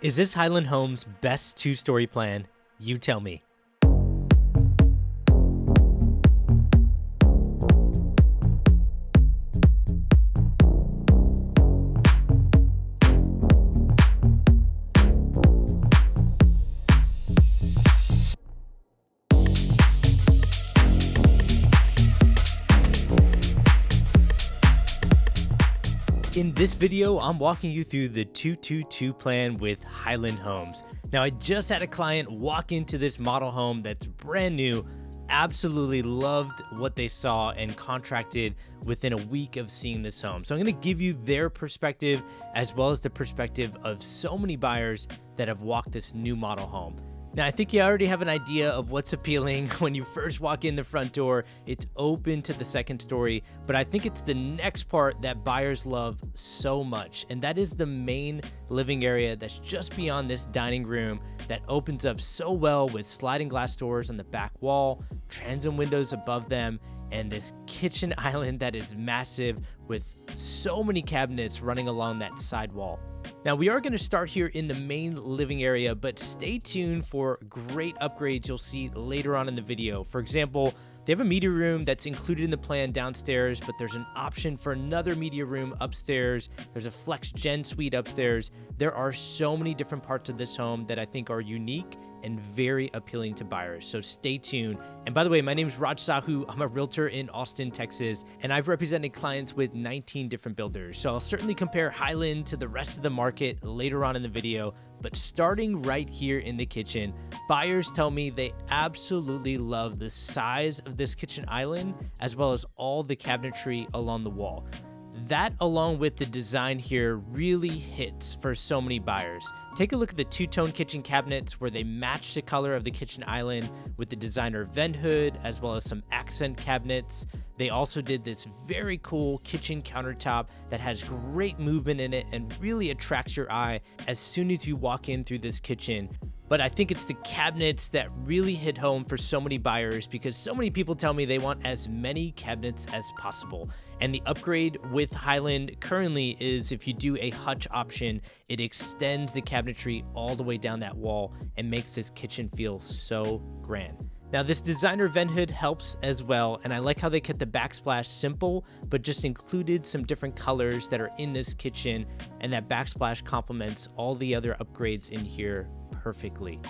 Is this Highland Homes' best two-story plan? You tell me. In this video, I'm walking you through the 222 plan with Highland Homes. Now, I just had a client walk into this model home that's brand new, absolutely loved what they saw, and contracted within a week of seeing this home. So I'm going to give you their perspective as well as the perspective of so many buyers that have walked this new model home. Now, I think you already have an idea of what's appealing when you first walk in the front door. It's open to the second story, but I think it's the next part that buyers love so much, and that is the main living area that's just beyond this dining room that opens up so well with sliding glass doors on the back wall, transom windows above them, and this kitchen island that is massive with so many cabinets running along that side wall. Now, we are going to start here in the main living area, but stay tuned for great upgrades you'll see later on in the video. For example, they have a media room that's included in the plan downstairs, but there's an option for another media room upstairs. There's a flex gen suite upstairs. There are so many different parts of this home that I think are unique and very appealing to buyers, so stay tuned. And by the way, my name is Raj Sahu. I'm a realtor in Austin, Texas, and I've represented clients with 19 different builders. So I'll certainly compare Highland to the rest of the market later on in the video, but starting right here in the kitchen, buyers tell me they absolutely love the size of this kitchen island as well as all the cabinetry along the wall. That, along with the design here, really hits for so many buyers. Take a look at the two-tone kitchen cabinets where they match the color of the kitchen island with the designer vent hood as well as some accent cabinets. They also did this very cool kitchen countertop that has great movement in it and really attracts your eye as soon as you walk in through this kitchen. But I think it's the cabinets that really hit home for so many buyers because so many people tell me they want as many cabinets as possible. And the upgrade with Highland currently is if you do a hutch option, it extends the cabinetry all the way down that wall and makes this kitchen feel so grand. Now, this designer vent hood helps as well, and I like how they kept the backsplash simple, but just included some different colors that are in this kitchen, and that backsplash complements all the other upgrades in here perfectly.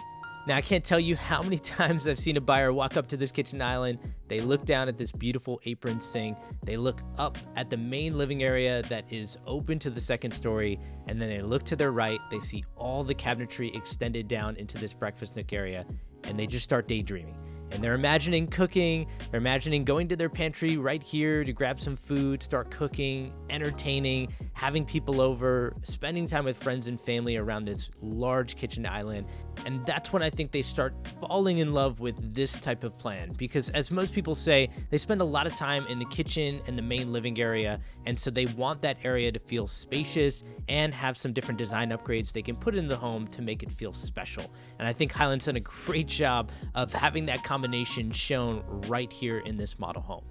Now, I can't tell you how many times I've seen a buyer walk up to this kitchen island, they look down at this beautiful apron sink, they look up at the main living area that is open to the second story, and then they look to their right, they see all the cabinetry extended down into this breakfast nook area, and they just start daydreaming. And they're imagining cooking, they're imagining going to their pantry right here to grab some food, start cooking, entertaining, having people over, spending time with friends and family around this large kitchen island. And that's when I think they start falling in love with this type of plan, because as most people say, they spend a lot of time in the kitchen and the main living area, and so they want that area to feel spacious and have some different design upgrades they can put in the home to make it feel special. And I think Highland's done a great job of having that combination shown right here in this model home.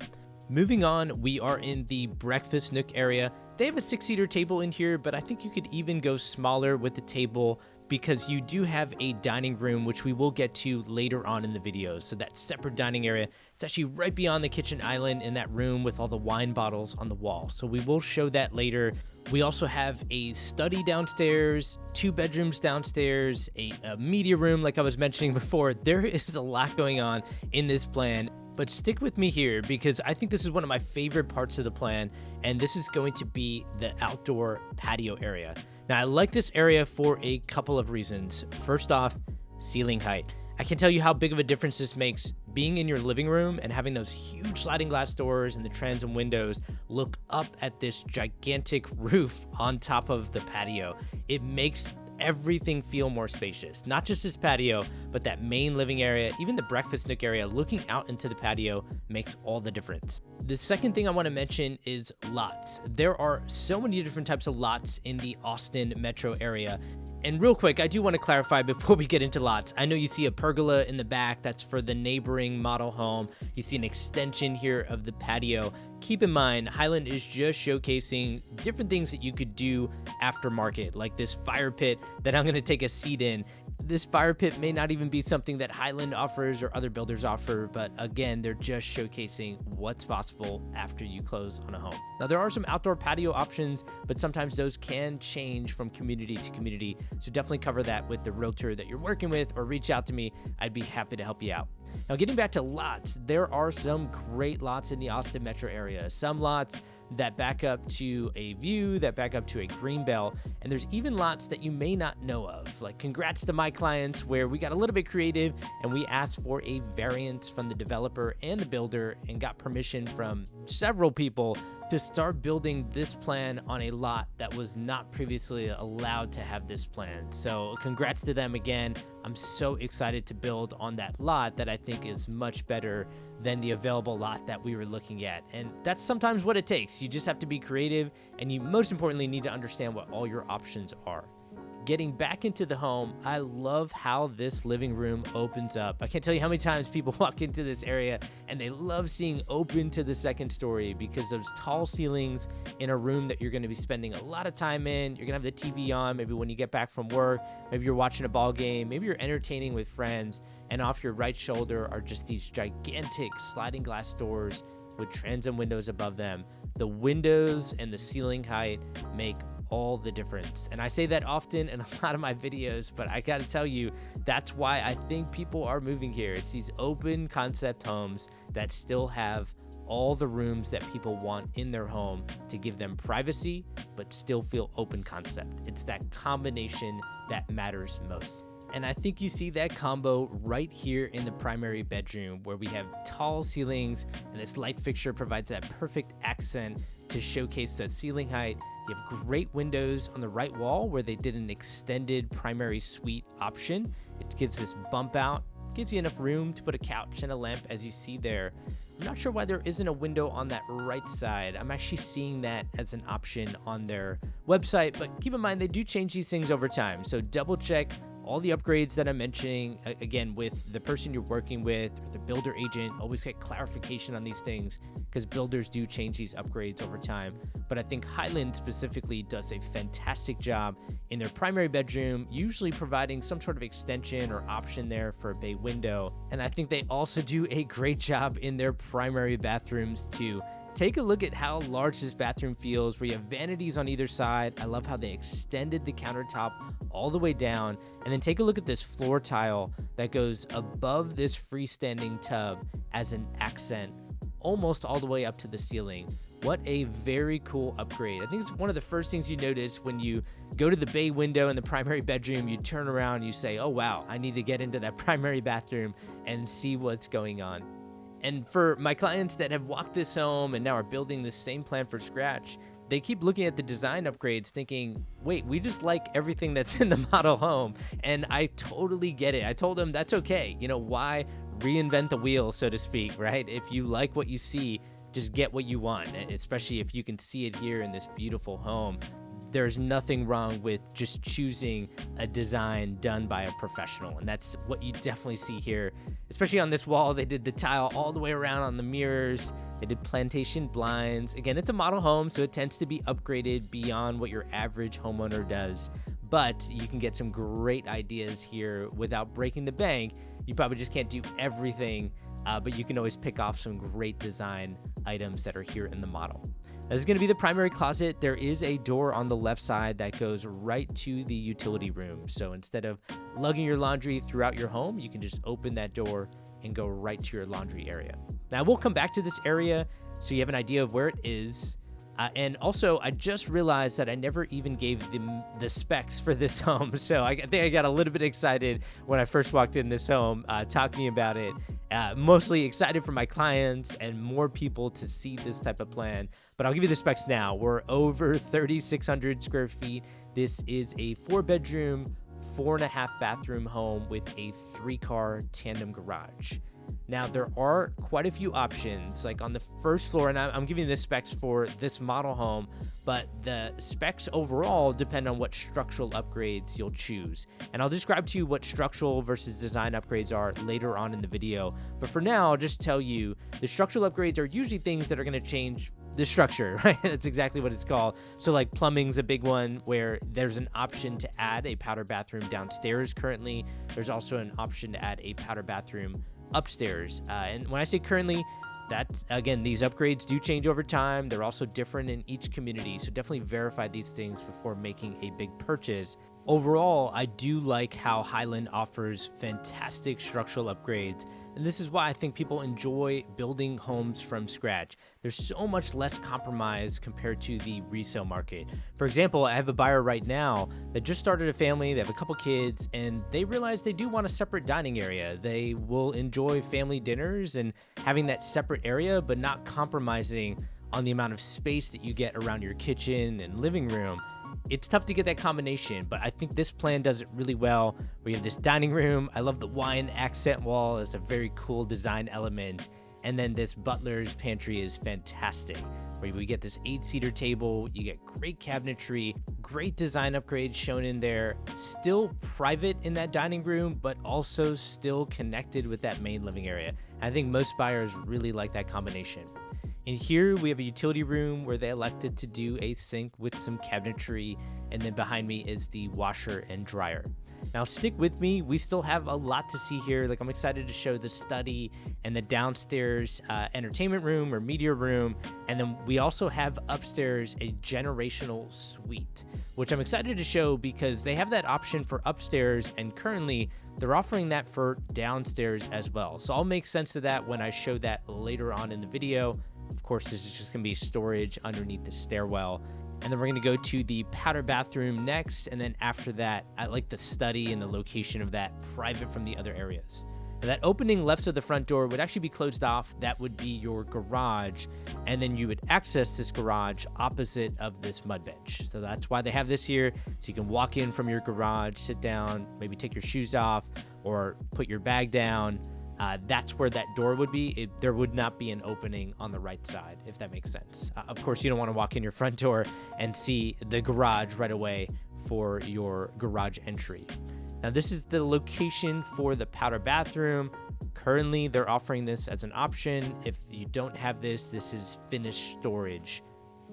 Moving on, we are in the breakfast nook area. They have a 6-seater table in here, but I think you could even go smaller with the table because you do have a dining room, which we will get to later on in the video. So that separate dining area, it's actually right beyond the kitchen island in that room with all the wine bottles on the wall. So we will show that later. We also have a study downstairs, 2 bedrooms downstairs, a media room like I was mentioning before. There is a lot going on in this plan. But stick with me here because I think this is one of my favorite parts of the plan, and this is going to be the outdoor patio area. Now, I like this area for a couple of reasons. First off, ceiling height. I can tell you how big of a difference this makes being in your living room and having those huge sliding glass doors and the transom windows look up at this gigantic roof on top of the patio. It makes everything feel more spacious. Not just this patio, but that main living area, even the breakfast nook area, looking out into the patio makes all the difference. The second thing I want to mention is lots. There are so many different types of lots in the Austin metro area, And real quick, I do want to clarify before we get into lots. I know you see a pergola in the back. That's for the neighboring model home. You see an extension here of the patio. Keep in mind, Highland is just showcasing different things that you could do aftermarket, like this fire pit that I'm going to take a seat in. This fire pit may not even be something that Highland offers or other builders offer, but again, they're just showcasing what's possible after you close on a home. Now, there are some outdoor patio options, but sometimes those can change from community to community. So definitely cover that with the realtor that you're working with, or reach out to me. I'd be happy to help you out. Now, getting back to lots, there are some great lots in the Austin metro area. Some lots that back up to a view, that back up to a green belt, and there's even lots that you may not know of. Like, congrats to my clients where we got a little bit creative and we asked for a variance from the developer and the builder and got permission from several people to start building this plan on a lot that was not previously allowed to have this plan. So congrats to them again. I'm so excited to build on that lot that I think is much better than the available lot that we were looking at. And that's sometimes what it takes. You just have to be creative, and you most importantly need to understand what all your options are. Getting back into the home, I love how this living room opens up. I can't tell you how many times people walk into this area and they love seeing open to the second story, because those tall ceilings in a room that you're going to be spending a lot of time in. You're going to have the TV on maybe when you get back from work, maybe you're watching a ball game, maybe you're entertaining with friends, and off your right shoulder are just these gigantic sliding glass doors with transom windows above them. The windows and the ceiling height make all the difference. And I say that often in a lot of my videos, but I gotta tell you, that's why I think people are moving here. It's these open concept homes that still have all the rooms that people want in their home to give them privacy, but still feel open concept. It's that combination that matters most. And I think you see that combo right here in the primary bedroom, where we have tall ceilings and this light fixture provides that perfect accent to showcase the ceiling height. You have great windows on the right wall where they did an extended primary suite option. It gives this bump out, gives you enough room to put a couch and a lamp, as you see there. I'm not sure why there isn't a window on that right side. I'm actually seeing that as an option on their website, but keep in mind they do change these things over time. So double check all the upgrades that I'm mentioning, again, with the person you're working with or the builder agent. Always get clarification on these things, because builders do change these upgrades over time. But I think Highland specifically does a fantastic job in their primary bedroom, usually providing some sort of extension or option there for a bay window. And I think they also do a great job in their primary bathrooms too. Take a look at how large this bathroom feels, where you have vanities on either side. I love how they extended the countertop all the way down. And then take a look at this floor tile that goes above this freestanding tub as an accent, almost all the way up to the ceiling. What a very cool upgrade. I think it's one of the first things you notice when you go to the bay window in the primary bedroom. You turn around and you say, oh wow, I need to get into that primary bathroom and see what's going on. And for my clients that have walked this home and now are building the same plan from scratch, they keep looking at the design upgrades thinking, wait, we just like everything that's in the model home. And I totally get it. I told them that's okay. You know, why reinvent the wheel, so to speak, right? If you like what you see, just get what you want, especially if you can see it here in this beautiful home. There's nothing wrong with just choosing a design done by a professional, and that's what you definitely see here, especially on this wall. They did the tile all the way around on the mirrors. They did plantation blinds. Again, it's a model home, so it tends to be upgraded beyond what your average homeowner does, but you can get some great ideas here without breaking the bank. You probably just can't do everything, but you can always pick off some great design items that are here in the model. This is going to be the primary closet. There is a door on the left side that goes right to the utility room. So instead of lugging your laundry throughout your home, you can just open that door and go right to your laundry area. Now, we'll come back to this area so you have an idea of where it is. And also, I just realized that I never even gave the specs for this home. So I think I got a little bit excited when I first walked in this home, talking about it. Mostly excited for my clients and more people to see this type of plan. But I'll give you the specs now. We're over 3,600 square feet. This is a 4-bedroom, 4.5 bathroom home with a 3-car tandem garage. Now, there are quite a few options, like on the first floor, and I'm giving the specs for this model home, but the specs overall depend on what structural upgrades you'll choose. And I'll describe to you what structural versus design upgrades are later on in the video. But for now, I'll just tell you the structural upgrades are usually things that are going to change the structure, right? That's exactly what it's called. So like plumbing's a big one, where there's an option to add a powder bathroom downstairs currently. There's also an option to add a powder bathroom upstairs. And when I say currently, that's, again, these upgrades do change over time. They're also different in each community, so definitely verify these things before making a big purchase. Overall, I do like how Highland offers fantastic structural upgrades, and this is why I think people enjoy building homes from scratch. There's so much less compromise compared to the resale market. For example, I have a buyer right now that just started a family, they have a couple kids, and they realize they do want a separate dining area. They will enjoy family dinners and having that separate area, but not compromising on the amount of space that you get around your kitchen and living room. It's tough to get that combination, but I think this plan does it really well. We have this dining room. I love the wine accent wall. It's a very cool design element. And then this butler's pantry is fantastic, where we get this 8-seater table. You get great cabinetry, great design upgrades shown in there. Still private in that dining room, but also still connected with that main living area. I think most buyers really like that combination. And here we have a utility room where they elected to do a sink with some cabinetry, and then behind me is the washer and dryer. Now stick with me, we still have a lot to see here. Like, I'm excited to show the study and the downstairs entertainment room or media room, and then we also have upstairs a generational suite, which I'm excited to show because they have that option for upstairs, and currently they're offering that for downstairs as well. So I'll make sense of that when I show that later on in the video. Of course, this is just going to be storage underneath the stairwell. And then we're going to go to the powder bathroom next. And then after that, I like the study and the location of that private from the other areas. Now, that opening left of the front door would actually be closed off. That would be your garage. And then you would access this garage opposite of this mud bench. So that's why they have this here. So you can walk in from your garage, sit down, maybe take your shoes off or put your bag down. That's where that door would be. There would not be an opening on the right side, if that makes sense. Of course, you don't want to walk in your front door and see the garage right away for your garage entry. Now, this is the location for the powder bathroom. Currently, they're offering this as an option. If you don't have this, this is finished storage.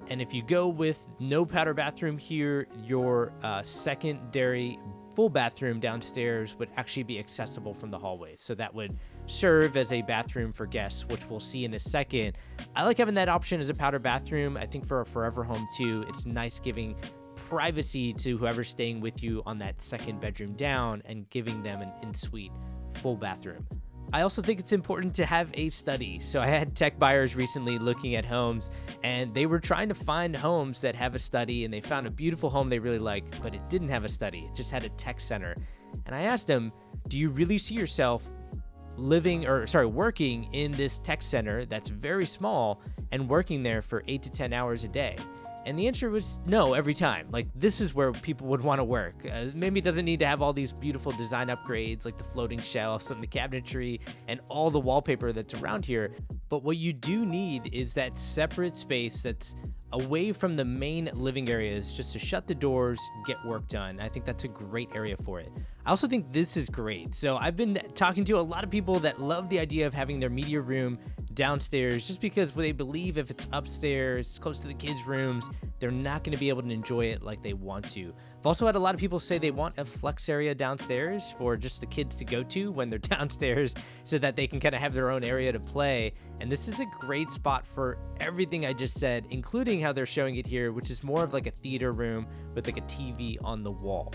And if you go with no powder bathroom here, your secondary full bathroom downstairs would actually be accessible from the hallway. So that would serve as a bathroom for guests, which we'll see in a second. I like having that option as a powder bathroom. I think for a forever home too, it's nice giving privacy to whoever's staying with you on that second bedroom down and giving them an in-suite full bathroom. I also think it's important to have a study. So I had tech buyers recently looking at homes, and they were trying to find homes that have a study, and they found a beautiful home they really liked, but it didn't have a study. It just had a tech center. And I asked them, do you really see yourself working in this tech center that's very small and working there for 8 to 10 hours a day? And the answer was no every time. Like, this is where people would want to work. Maybe it doesn't need to have all these beautiful design upgrades like the floating shelves and the cabinetry and all the wallpaper that's around here. But what you do need is that separate space that's away from the main living areas, just to shut the doors, get work done. I think that's a great area for it. I also think this is great. So I've been talking to a lot of people that love the idea of having their media room downstairs, just because they believe if it's upstairs, it's close to the kids' rooms, they're not going to be able to enjoy it like they want to. I've also had a lot of people say they want a flex area downstairs for just the kids to go to when they're downstairs, so that they can kind of have their own area to play. And this is a great spot for everything I just said, including how they're showing it here, which is more of like a theater room with like a TV on the wall.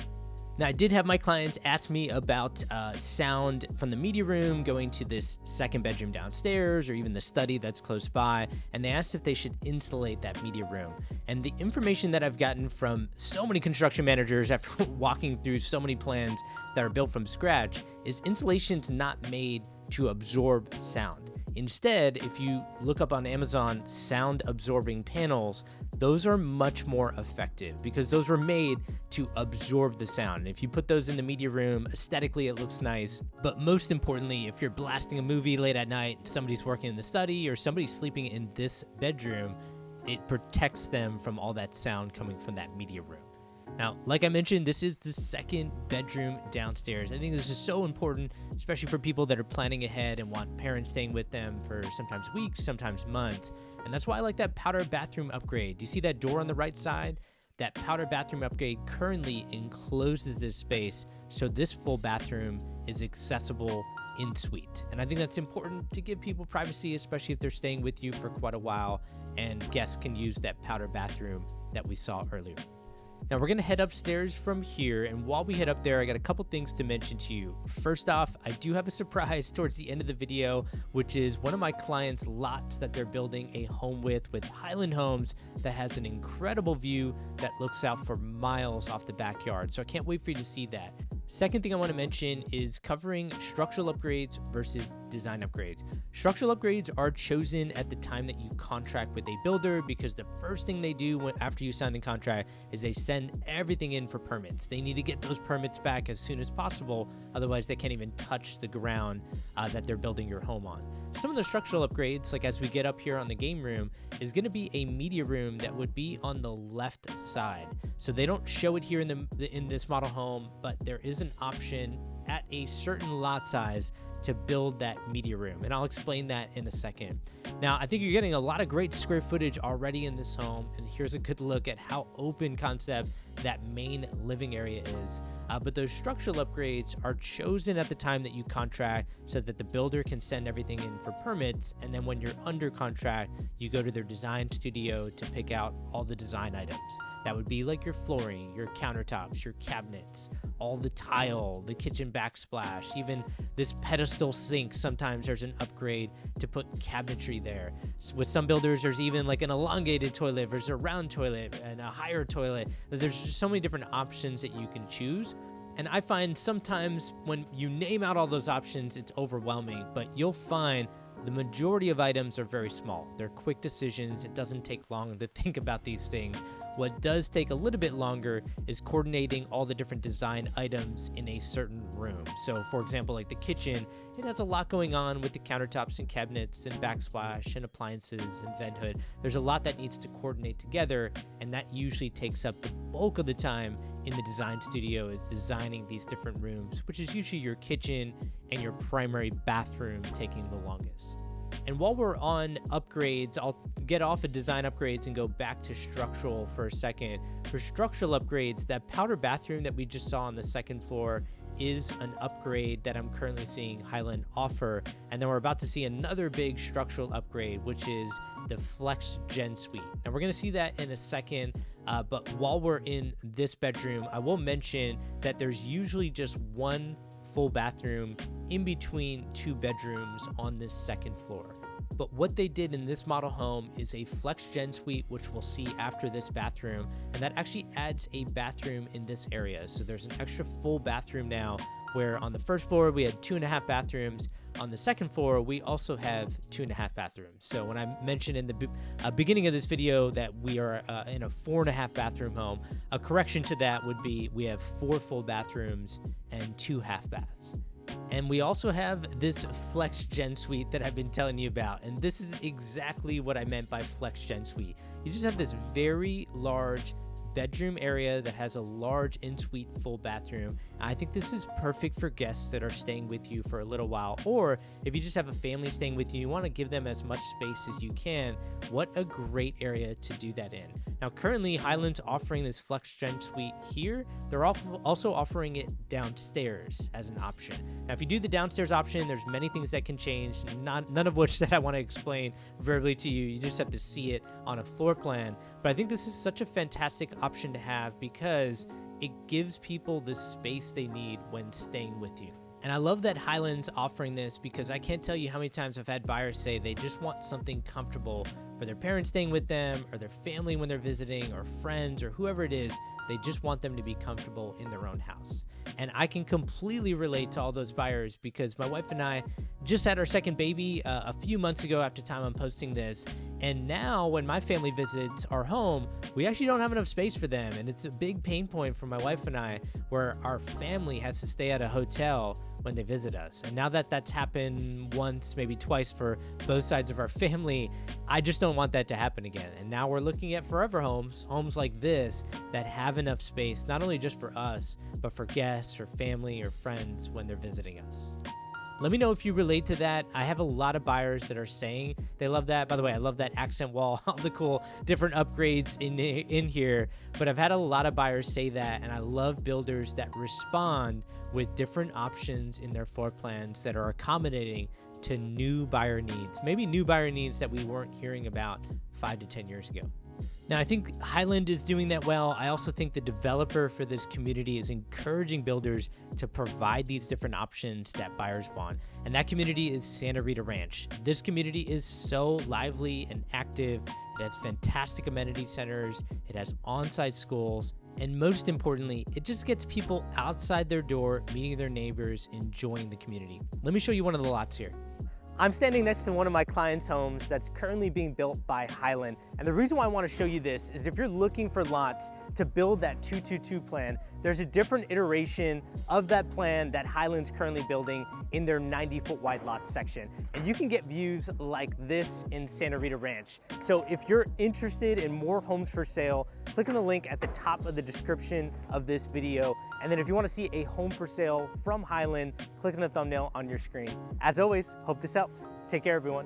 Now, I did have my clients ask me about sound from the media room going to this second bedroom downstairs, or even the study that's close by, and they asked if they should insulate that media room. And the information that I've gotten from so many construction managers after walking through so many plans that are built from scratch is insulation's not made to absorb sound. Instead, if you look up on Amazon sound absorbing panels, those are much more effective because those were made to absorb the sound. And if you put those in the media room, aesthetically it looks nice, but most importantly, if you're blasting a movie late at night, somebody's working in the study or somebody's sleeping in this bedroom, it protects them from all that sound coming from that media room. Now, like I mentioned, this is the second bedroom downstairs. I think this is so important, especially for people that are planning ahead and want parents staying with them for sometimes weeks, sometimes months. And that's why I like that powder bathroom upgrade. Do you see that door on the right side? That powder bathroom upgrade currently encloses this space, so this full bathroom is accessible in suite. And I think that's important to give people privacy, especially if they're staying with you for quite a while and guests can use that powder bathroom that we saw earlier. Now we're gonna head upstairs from here, and while we head up there, I got a couple things to mention to you. First off, I do have a surprise towards the end of the video, which is one of my clients' lots that they're building a home with Highland Homes that has an incredible view that looks out for miles off the backyard. So I can't wait for you to see that. Second thing I want to mention is covering structural upgrades versus design upgrades. Structural upgrades are chosen at the time that you contract with a builder because the first thing they do after you sign the contract is they send everything in for permits. They need to get those permits back as soon as possible, otherwise they can't even touch the ground that they're building your home on. Some of the structural upgrades, like as we get up here on the game room, is going to be a media room that would be on the left side. So they don't show it here in this model home, but there is an option at a certain lot size to build that media room, and I'll explain that in a second. Now, I think you're getting a lot of great square footage already in this home, and here's a good look at how open concept that main living area is. But those structural upgrades are chosen at the time that you contract so that the builder can send everything in for permits, and then when you're under contract, you go to their design studio to pick out all the design items. That would be like your flooring, your countertops, your cabinets, all the tile, the kitchen backsplash, even this pedestal sink. Sometimes there's an upgrade to put cabinetry there. So with some builders, there's even like an elongated toilet versus a round toilet and a higher toilet. There's just so many different options that you can choose. And I find sometimes when you name out all those options, it's overwhelming, but you'll find the majority of items are very small. They're quick decisions. It doesn't take long to think about these things. What does take a little bit longer is coordinating all the different design items in a certain room. So for example, like the kitchen, it has a lot going on with the countertops and cabinets and backsplash and appliances and vent hood. There's a lot that needs to coordinate together, and that usually takes up the bulk of the time in the design studio is designing these different rooms, which is usually your kitchen and your primary bathroom taking the longest. And while we're on upgrades, I'll get off of design upgrades and go back to structural for a second. For structural upgrades, that powder bathroom that we just saw on the second floor is an upgrade that I'm currently seeing Highland offer. And then we're about to see another big structural upgrade, which is the Flex Gen Suite. And we're going to see that in a second. But while we're in this bedroom, I will mention that there's usually just one full bathroom in between two bedrooms on this second floor. But what they did in this model home is a Flex Gen Suite, which we'll see after this bathroom, and that actually adds a bathroom in this area. So there's an extra full bathroom now, where on the first floor we had 2.5 bathrooms. On the second floor, we also have 2.5 bathrooms. So when I mentioned in the beginning of this video that we are in a 4.5 bathroom home, a correction to that would be we have 4 full bathrooms and 2 half baths. And we also have this Flex Gen Suite that I've been telling you about. And this is exactly what I meant by Flex Gen Suite. You just have this very large bedroom area that has a large in-suite full bathroom. I think this is perfect for guests that are staying with you for a little while, or if you just have a family staying with you, you want to give them as much space as you can. What a great area to do that in. Now, currently, Highland's offering this Flex Gen Suite here. They're also offering it downstairs as an option. Now, if you do the downstairs option, there's many things that can change, none of which that I want to explain verbally to you. You just have to see it on a floor plan. But I think this is such a fantastic option to have because it gives people the space they need when staying with you. And I love that Highland's offering this because I can't tell you how many times I've had buyers say they just want something comfortable for their parents staying with them or their family when they're visiting or friends or whoever it is. They just want them to be comfortable in their own house. And I can completely relate to all those buyers because my wife and I just had our second baby a few months ago after time I'm posting this. And now when my family visits our home, we actually don't have enough space for them. And it's a big pain point for my wife and I, where our family has to stay at a hotel when they visit us. And now that that's happened once, maybe twice for both sides of our family, I just don't want that to happen again. And now we're looking at forever homes, homes like this that have enough space, not only just for us, but for guests or family or friends when they're visiting us. Let me know if you relate to that. I have a lot of buyers that are saying they love that. By the way, I love that accent wall, all the cool different upgrades in here. But I've had a lot of buyers say that, and I love builders that respond with different options in their floor plans that are accommodating to new buyer needs. Maybe new buyer needs that we weren't hearing about 5 to 10 years ago. Now, I think Highland is doing that well. I also think the developer for this community is encouraging builders to provide these different options that buyers want. And that community is Santa Rita Ranch. This community is so lively and active. It has fantastic amenity centers. It has on-site schools. And most importantly, it just gets people outside their door, meeting their neighbors, enjoying the community. Let me show you one of the lots here. I'm standing next to one of my clients' homes that's currently being built by Highland. And the reason why I want to show you this is if you're looking for lots to build that 222 plan, there's a different iteration of that plan that Highland's currently building in their 90-foot wide lot section. And you can get views like this in Santa Rita Ranch. So if you're interested in more homes for sale, click on the link at the top of the description of this video. And then if you want to see a home for sale from Highland, click on the thumbnail on your screen. As always, hope this helps. Take care, everyone.